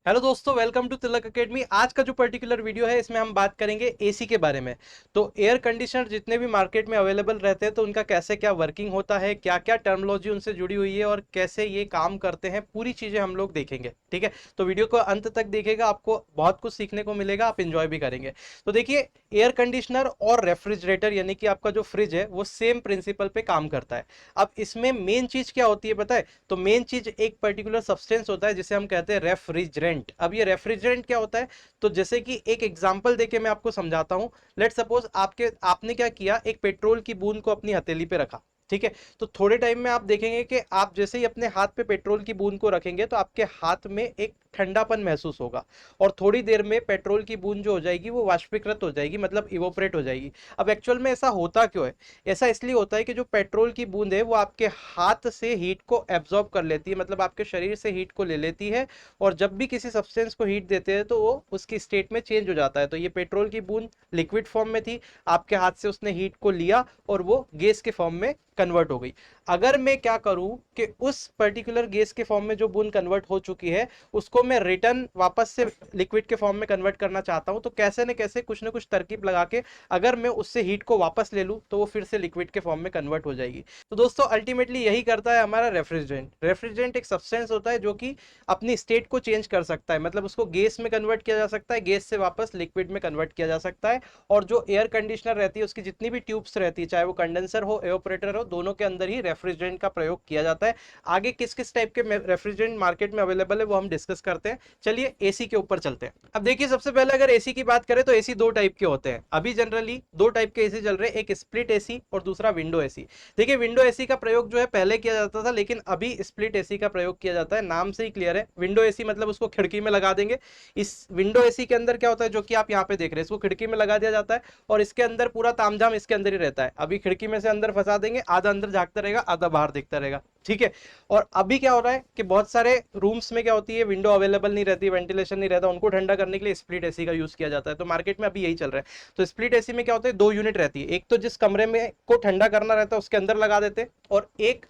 Hello दोस्तों, welcome to Tilak academy. आज का जो पर्टिकुलर वीडियो है इसमें हम बात करेंगे एसी के बारे में। तो एयर कंडीशनर जितने भी मार्केट में अवेलेबल रहते हैं तो उनका कैसे क्या वर्किंग होता है, क्या क्या टर्मिनोलॉजी उनसे जुड़ी हुई है और कैसे ये काम करते हैं, पूरी चीज़ें हम लोग देखेंगे। ठीक है, तो वीडियो को अंत तक देखिएगा, आपको बहुत कुछ सीखने को मिलेगा, आप इंजॉय भी करेंगे। तो देखिए, एयर कंडीशनर और रेफ्रिजरेटर यानी कि आपका जो फ्रिज है वो सेम प्रिंसिपल पे काम करता है। अब इसमें मेन चीज़ क्या होती है पता है? तो मेन चीज़ एक पर्टिकुलर सब्सटेंस होता है जिसे हम कहते हैं रेफ्रिजरेंट। अब ये रेफ्रिजरेंट क्या होता है? तो जैसे कि एक एग्जांपल देके मैं आपको समझाता हूं। लेट सपोज आपने क्या किया, एक पेट्रोल की बूंद को अपनी हथेली पे रखा। ठीक है, तो थोड़े टाइम में आप देखेंगे कि आप जैसे ही अपने हाथ पे पेट्रोल की बूंद को रखेंगे तो आपके हाथ में एक ठंडापन महसूस होगा। और थोड़ी देर में पेट्रोल की बूंद जो हो जाएगी वो वाष्पीकृत हो जाएगी, मतलब इवोपरेट हो जाएगी। अब एक्चुअल में ऐसा होता क्यों है? ऐसा इसलिए होता है कि जो पेट्रोल की बूंद है वो आपके हाथ से हीट को एब्जॉर्ब कर लेती है, मतलब आपके शरीर से हीट को ले लेती है। और जब भी किसी सब्सटेंस को हीट देते हैं तो वो उसकी स्टेट में चेंज हो जाता है। तो ये पेट्रोल की बूंद लिक्विड फॉर्म में थी, आपके हाथ से उसने हीट को लिया और वो गैस के फॉर्म में कन्वर्ट हो गई। अगर मैं क्या करूं कि उस पर्टिकुलर गैस के फॉर्म में जो बूंद कन्वर्ट हो चुकी है उसको मैं रिटर्न वापस से लिक्विड के फॉर्म में कन्वर्ट करना चाहता हूं, तो कैसे न कैसे कुछ ना कुछ तरकीब लगा के अगर मैं उससे हीट को वापस ले लूं तो वो फिर से लिक्विड के फॉर्म में कन्वर्ट हो जाएगी। तो दोस्तों, अल्टीमेटली यही करता है हमारा रेफ्रिजरेंट। रेफ्रिजरेंट एक सब्सटेंस होता है जो कि अपनी स्टेट को चेंज कर सकता है, मतलब उसको गैस में कन्वर्ट किया जा सकता है, गैस से वापस लिक्विड में कन्वर्ट किया जा सकता है। और जो एयर कंडीशनर रहती है उसकी जितनी भी ट्यूब्स रहती है, चाहे वो कंडेंसर हो एवापोरेटर हो, दोनों के अंदर ही रेफ्रिजरेंट का प्रयोग किया जाता है। आगे किस किस टाइप के रेफ्रिजरेंट मार्केट में अवेलेबल है वो हम डिस्कस करते हैं। चलिए एसी के ऊपर चलते हैं। अब देखिए, सबसे पहले अगर एसी की बात करें तो एसी दो टाइप के होते हैं। अभी जनरली दो टाइप के एसी चल रहे हैं, एक स्प्लिट एसी और दूसरा विंडो एसी। देखिए, विंडो एसी का प्रयोग जो है पहले किया जाता था, लेकिन अभी स्प्लिट एसी का प्रयोग किया जाता है। नाम से ही क्लियर है, विंडो एसी मतलब उसको खिड़की में लगा देंगे। इस विंडो एसी के अंदर क्या होता है, जो कि आप यहाँ पे देख रहे हैं, इसको खिड़की में लगा दिया जाता है और इसके अंदर पूरा तामझाम इसके अंदर ही रहता है। अभी खिड़की में से अंदर फंसा देंगे, आधा अंदर झांकता रहेगा, आधा बाहर देखता रहेगा। ठीक है। और अभी क्या हो रहा है कि बहुत सारे रूम्स में क्या होती है, विंडो अवेलेबल नहीं रहती, वेंटिलेशन नहीं रहता, उनको ठंडा करने के लिए स्प्लिट एसी का यूज किया जाता है। तो मार्केट में अभी यही चल रहा है। तो स्प्लिट एसी में क्या होता है, दो यूनिट रहती है। एक तो जिस कमरे में को ठंडा करना रहता है उसके अंदर लगा देते हैं, और एक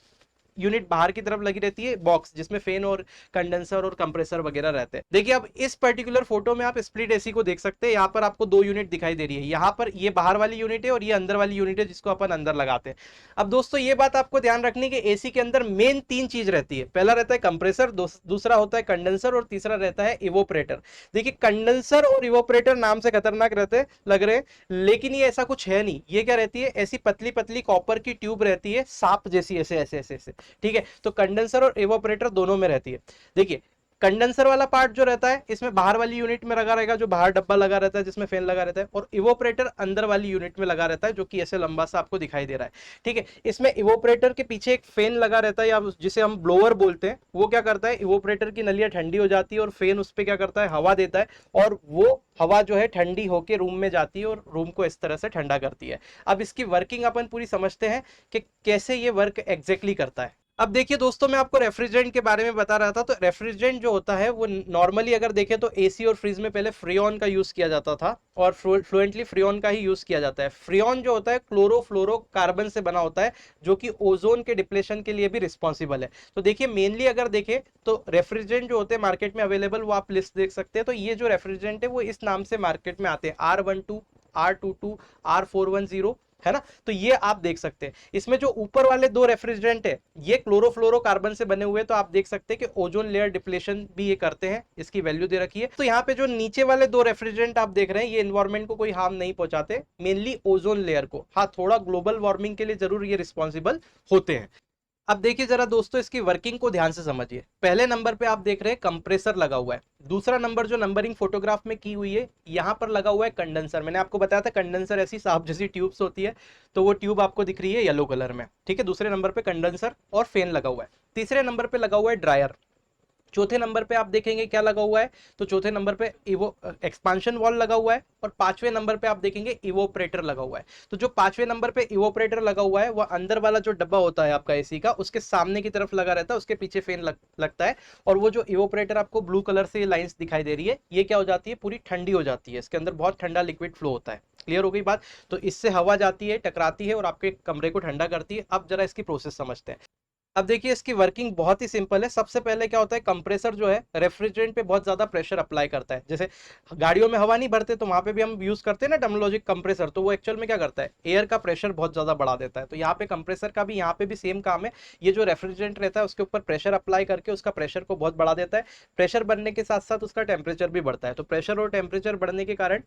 यूनिट बाहर की तरफ लगी रहती है, बॉक्स जिसमें फैन और कंडेंसर और कंप्रेसर वगैरह रहते हैं। देखिए, अब इस पर्टिकुलर फोटो में आप स्प्लिट एसी को देख सकते हैं। यहाँ पर आपको दो यूनिट दिखाई दे रही है, यहाँ पर ये बाहर वाली यूनिट है और ये अंदर वाली यूनिट है जिसको अपन अंदर लगाते हैं। अब दोस्तों, ये बात आपको ध्यान रखनी कि एसी के अंदर मेन तीन चीज रहती है। पहला रहता है कंप्रेसर, दूसरा होता है कंडेंसर और तीसरा रहता है इवोपरेटर। देखिए, कंडेंसर और इवोपरेटर नाम से खतरनाक रहते लग रहे हैं, लेकिन ये ऐसा कुछ है नहीं। ये क्या रहती है, ऐसी पतली पतली कॉपर की ट्यूब रहती है, सांप जैसी, ऐसे ऐसे ऐसे ऐसे। ठीक है, तो कंडेंसर और इवोपरेटर दोनों में रहती है। देखिए, कंडेंसर वाला पार्ट जो रहता है इसमें बाहर वाली यूनिट में लगा रहेगा, जो बाहर डब्बा लगा रहता है जिसमें फैन लगा रहता है, और इवोपरेटर अंदर वाली यूनिट में लगा रहता है जो कि ऐसे लंबा सा आपको दिखाई दे रहा है। ठीक है, इसमें इवोपरेटर के पीछे एक फैन लगा रहता है, या जिसे हम ब्लोअर बोलते हैं। वो क्या करता है, इवोपरेटर की नलियां ठंडी हो जाती है और फैन उस पर क्या करता है, हवा देता है, और वो हवा जो है ठंडी होकर रूम में जाती है और रूम को इस तरह से ठंडा करती है। अब इसकी वर्किंग अपन पूरी समझते हैं कि कैसे ये वर्क एग्जैक्टली करता है। अब देखिए दोस्तों, मैं आपको रेफ्रिजरेंट के बारे में बता रहा था। तो रेफ्रिजरेंट जो होता है वो नॉर्मली अगर देखें तो एसी और फ्रिज में पहले फ्रियोन का यूज किया जाता था, और फ्लुएंटली फ्रियोन का ही यूज किया जाता है। फ्रियोन जो होता है क्लोरोफ्लोरोकार्बन से बना होता है, जो कि ओजोन के डिप्लेशन के लिए भी रिस्पॉन्सिबल है। तो देखिए, मेनली अगर देखें तो रेफ्रिजरेंट जो होते हैं मार्केट में अवेलेबल, वो आप लिस्ट देख सकते हैं। तो ये जो रेफ्रिजरेंट है वो इस नाम से मार्केट में आते हैं, R12, R22, R410, है ना। तो ये आप देख सकते हैं। इसमें जो ऊपर वाले दो रेफ्रिजरेंट है ये क्लोरोफ्लोरोकार्बन से बने हुए हैं, तो आप देख सकते हैं कि ओजोन लेयर डिप्लेशन भी ये करते हैं। इसकी वैल्यू दे रखी है। तो यहाँ पे जो नीचे वाले दो रेफ्रिजरेंट आप देख रहे हैं, ये एनवायरमेंट को कोई हार्म नहीं पहुंचाते, मेनली ओजोन लेयर को। हाँ, थोड़ा ग्लोबल वार्मिंग के लिए जरूर ये रिस्पॉन्सिबल होते हैं। अब देखिए जरा दोस्तों, इसकी वर्किंग को ध्यान से समझिए। पहले नंबर पे आप देख रहे हैं कंप्रेसर लगा हुआ है। दूसरा नंबर जो नंबरिंग फोटोग्राफ में की हुई है, यहां पर लगा हुआ है कंडेंसर। मैंने आपको बताया था कंडेंसर ऐसी सांप जैसी ट्यूब्स होती है, तो वो ट्यूब आपको दिख रही है येलो कलर में। ठीक है, दूसरे नंबर पे कंडेंसर और फैन लगा हुआ है। तीसरे नंबर पे लगा हुआ है ड्रायर। चौथे नंबर पे आप देखेंगे क्या लगा हुआ है, तो चौथे नंबर पे इवो एक्सपांशन वॉल लगा हुआ है, और पांचवें नंबर पे आप देखेंगे इवोपरेटर लगा हुआ है। तो जो पांचवें नंबर पे इवोपरेटर लगा हुआ है वह अंदर वाला जो डब्बा होता है आपका एसी का, उसके सामने की तरफ लगा रहता है, उसके पीछे फैन लगता है। और वो जो इवोपरेटर आपको ब्लू कलर से लाइंस दिखाई दे रही है, ये क्या हो जाती है, पूरी ठंडी हो जाती है। इसके अंदर बहुत ठंडा लिक्विड फ्लो होता है। क्लियर हो गई बात? तो इससे हवा जाती है, टकराती है और आपके कमरे को ठंडा करती है। अब जरा इसकी प्रोसेस समझते हैं। अब देखिए इसकी वर्किंग बहुत ही सिंपल है। सबसे पहले क्या होता है, कंप्रेसर जो है रेफ्रिजरेंट पे बहुत ज्यादा प्रेशर अप्लाई करता है। जैसे गाड़ियों में हवा नहीं भरते तो वहां पे भी हम यूज करते हैं ना टर्मिनोलॉजिक कंप्रेसर, तो वो एक्चुअल में क्या करता है, एयर का प्रेशर बहुत ज्यादा बढ़ा देता है। तो यहाँ पे कंप्रेसर का भी यहाँ पे भी सेम काम है। ये जो रेफ्रिजरेंट रहता है उसके ऊपर प्रेशर अप्लाई करके उसका प्रेशर को बहुत बढ़ा देता है। प्रेशर बढ़ने के साथ साथ उसका टेम्परेचर भी बढ़ता है। तो प्रेशर और टेम्परेचर बढ़ने के कारण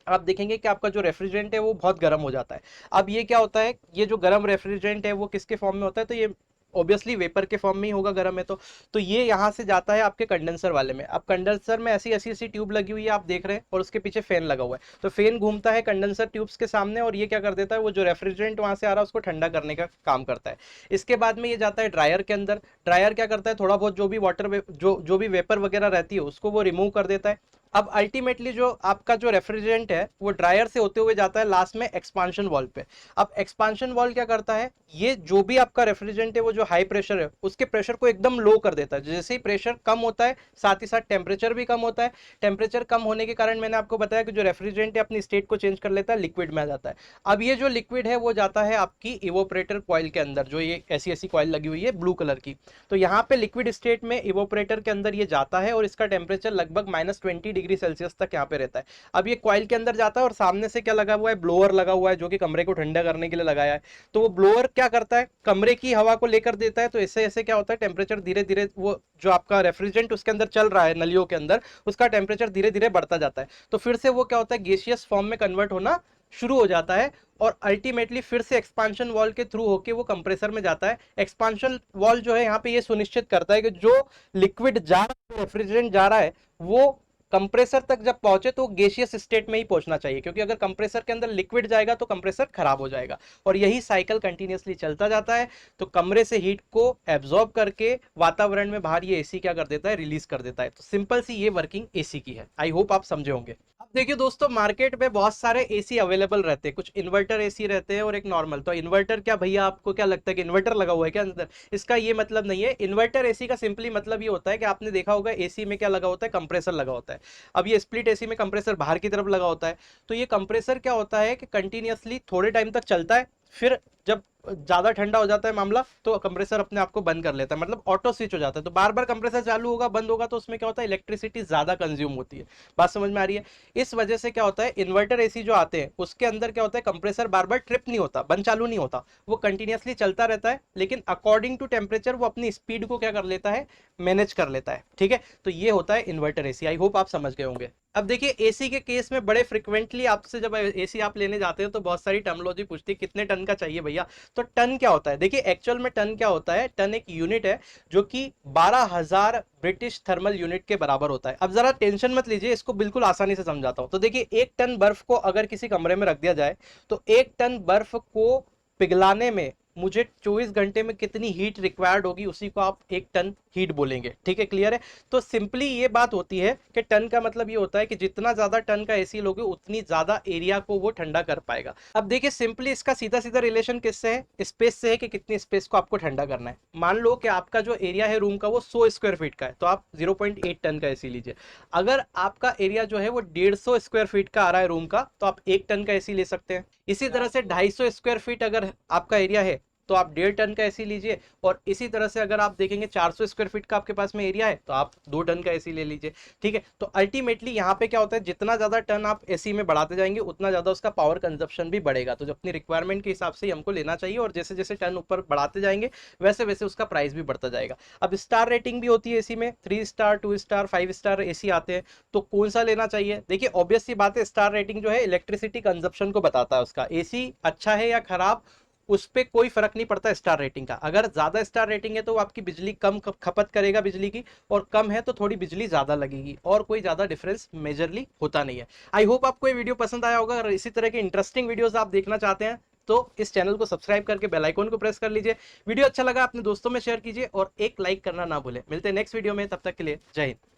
आप देखेंगे कि आपका जो रेफ्रिजरेंट है वो बहुत गर्म हो जाता है। अब ये क्या होता है, ये जो गर्म रेफ्रिजरेंट है वो किसके फॉर्म में होता है, तो ये ऑब्वियसली वेपर के फॉर्म में ही होगा, गर्म है तो ये यहाँ से जाता है आपके कंडेंसर वाले में। अब कंडेंसर में ऐसी ऐसी ऐसी ट्यूब लगी हुई है आप देख रहे हैं, और उसके पीछे फैन लगा हुआ है। तो फैन घूमता है कंडेंसर ट्यूब्स के सामने, और ये क्या कर देता है, वो जो रेफ्रिजरेंट वहां से आ रहा है उसको ठंडा करने का काम करता है। इसके बाद में ये जाता है ड्रायर के अंदर। ड्रायर क्या करता है, थोड़ा बहुत जो भी वाटर जो भी वेपर वगैरह रहती है उसको वो रिमूव कर देता है। अब अल्टीमेटली जो आपका जो रेफ्रिजरेंट है वो ड्रायर से होते हुए जाता है लास्ट में एक्सपांशन वॉल्व पे। अब एक्सपांशन वॉल्व क्या करता है, ये जो भी आपका रेफ्रिजरेंट है वो जो हाई प्रेशर है उसके प्रेशर को एकदम लो कर देता है। जैसे ही प्रेशर कम होता है साथ ही साथ टेम्परेचर भी कम होता है। टेम्परेचर कम होने के कारण मैंने आपको बताया कि जो रेफ्रिजरेंट है अपनी स्टेट को चेंज कर लेता है, लिक्विड में आ जाता है। अब ये जो लिक्विड है वो जाता है आपकी इवोपरेटर कॉइल के अंदर, जो ये ऐसी ऐसी कॉइल लगी हुई है ब्लू कलर की। तो यहाँ पे लिक्विड स्टेट में इवोपरेटर के अंदर ये जाता है, और इसका टेम्परेचर लगभग -20 डिग्री सेल्सियस तक यहाँ पे रहता है। अब ये कॉइल के अंदर जाता है, और सामने से क्या लगा हुआ है, ब्लोअर लगा हुआ है जो कि कमरे को ठंडा करने के लिए लगाया है। तो वो ब्लोअर क्या करता है, कमरे की हवा को लेकर देता है। तो इससे ऐसे क्या होता है, टेम्परेचर धीरे धीरे वो जो आपका रेफ्रिजरेंट उसके अंदर चल रहा है नलियों के अंदर, उसका टेम्परेचर धीरे धीरे बढ़ता जाता है। तो फिर से वो क्या होता है, गैसियस फॉर्म में कन्वर्ट होना शुरू हो जाता है, और अल्टीमेटली फिर से एक्सपांशन वॉल के थ्रू होके वो कंप्रेसर में जाता है। एक्सपांशन वॉल जो है यहाँ पे ये सुनिश्चित करता है कि जो लिक्विड जा रहा है, रेफ्रिजरेंट जा रहा है, वो कंप्रेसर तक जब पहुंचे तो गैसियस स्टेट में ही पहुंचना चाहिए, क्योंकि अगर कंप्रेसर के अंदर लिक्विड जाएगा तो कंप्रेसर खराब हो जाएगा। और यही साइकिल कंटिन्यूअसली चलता जाता है। तो कमरे से हीट को एब्जॉर्ब करके वातावरण में बाहर ये एसी क्या कर देता है, रिलीज कर देता है। तो सिंपल सी ये वर्किंग एसी की है। आई होप आप समझे होंगे। अब देखिए दोस्तों, मार्केट में बहुत सारे एसी अवेलेबल रहते हैं। कुछ इन्वर्टर एसी रहते हैं और एक नॉर्मल। तो इन्वर्टर क्या भैया, आपको क्या लगता है कि इन्वर्टर लगा हुआ है क्या अंदर? इसका ये मतलब नहीं है। इन्वर्टर एसी का सिंपली मतलब ये होता है कि आपने देखा होगा एसी में क्या लगा होता है, कंप्रेसर लगा होता है। अब ये स्प्लिट एसी में कंप्रेसर बाहर की तरफ लगा होता है। तो ये कंप्रेसर क्या होता है कि कंटिन्यूअसली थोड़े टाइम तक चलता है, फिर जब ज्यादा ठंडा हो जाता है मामला तो कंप्रेसर अपने आप को बंद कर लेता है, मतलब ऑटो स्विच हो जाता है। तो बार बार कंप्रेसर चालू होगा बंद होगा तो उसमें क्या होता है, इलेक्ट्रिसिटी ज्यादा कंज्यूम होती है। बात समझ में आ रही है? इस वजह से क्या होता है, इन्वर्टर एसी जो आते हैं उसके अंदर क्या होता है, कंप्रेसर बार बार ट्रिप नहीं होता, बंद चालू नहीं होता, वो कंटिन्यूअसली चलता रहता है। लेकिन अकॉर्डिंग टू टेम्परेचर वो अपनी स्पीड को क्या कर लेता है, मैनेज कर लेता है। ठीक है, तो ये होता है इन्वर्टर एसी। आई होप आप समझ गए होंगे। अब देखिए एसी के केस में बड़े फ्रिक्वेंटली आपसे जब एसी आप लेने जाते हैं तो बहुत सारी टर्मिनोलॉजी पूछती है, कितने टन का चाहिए भैया? तो टन क्या होता है, देखिए एक्चुअल में टन क्या होता है, टन एक यूनिट है जो कि 12,000 ब्रिटिश थर्मल यूनिट के बराबर होता है। अब जरा टेंशन मत लीजिए, इसको बिल्कुल आसानी से समझाता हूं। तो देखिए 1 टन बर्फ को अगर किसी कमरे में रख दिया जाए तो 1 टन बर्फ को पिघलाने में मुझे 24 घंटे में कितनी हीट रिक्वायर्ड होगी, उसी को आप 1 टन हीट बोलेंगे। ठीक है, क्लियर है? तो सिंपली ये बात होती है कि टन का मतलब ये होता है कि जितना ज्यादा टन का एसी लोगे उतनी ज्यादा एरिया को वो ठंडा कर पाएगा। अब देखिए सिंपली इसका सीधा सीधा रिलेशन किससे है, स्पेस से है, कि कितनी स्पेस को आपको ठंडा करना है। मान लो कि आपका जो एरिया है रूम का वो 100 स्क्वायर फीट का है, तो आप 0.8 टन का एसी लीजिए। अगर आपका एरिया जो है वो 150 स्क्वायर फीट का आ रहा है रूम का, तो आप 1 टन का एसी ले सकते हैं। इसी तरह से 250 स्क्वायर फीट अगर आपका एरिया है तो आप 1.5 टन का एसी लीजिए। और इसी तरह से अगर आप देखेंगे 400 स्क्वायर फीट का आपके पास में एरिया है तो आप 2 टन का एसी ले लीजिए। ठीक है, तो अल्टीमेटली यहाँ पे क्या होता है, जितना ज्यादा टन आप एसी में बढ़ाते जाएंगे उतना ज्यादा उसका पावर कंजप्शन भी बढ़ेगा। तो जो अपनी रिक्वायरमेंट के हिसाब से ही हमको लेना चाहिए, और जैसे जैसे टन ऊपर बढ़ाते जाएंगे वैसे वैसे उसका प्राइस भी बढ़ता जाएगा। अब स्टार रेटिंग भी होती है एसी में, 3 स्टार 2 स्टार 5 स्टार एसी आते हैं। तो कौन सा लेना चाहिए? देखिए ऑब्वियस सी बात है, स्टार रेटिंग जो है इलेक्ट्रिसिटी कंजप्शन को बताता है उसका, एसी अच्छा है या खराब उस पर कोई फर्क नहीं पड़ता स्टार रेटिंग का। अगर ज्यादा स्टार रेटिंग है तो आपकी बिजली कम खपत करेगा बिजली की, और कम है तो थोड़ी बिजली ज्यादा लगेगी, और कोई ज्यादा डिफरेंस मेजरली होता नहीं है। आई होप आपको ये वीडियो पसंद आया होगा। अगर इसी तरह के इंटरेस्टिंग वीडियोस आप देखना चाहते हैं तो इस चैनल को सब्सक्राइब करके बेल आइकन को प्रेस कर लीजिए। वीडियो अच्छा लगा अपने दोस्तों में शेयर कीजिए, और एक लाइक करना ना भूलें। मिलते हैं नेक्स्ट वीडियो में, तब तक के लिए जय हिंद।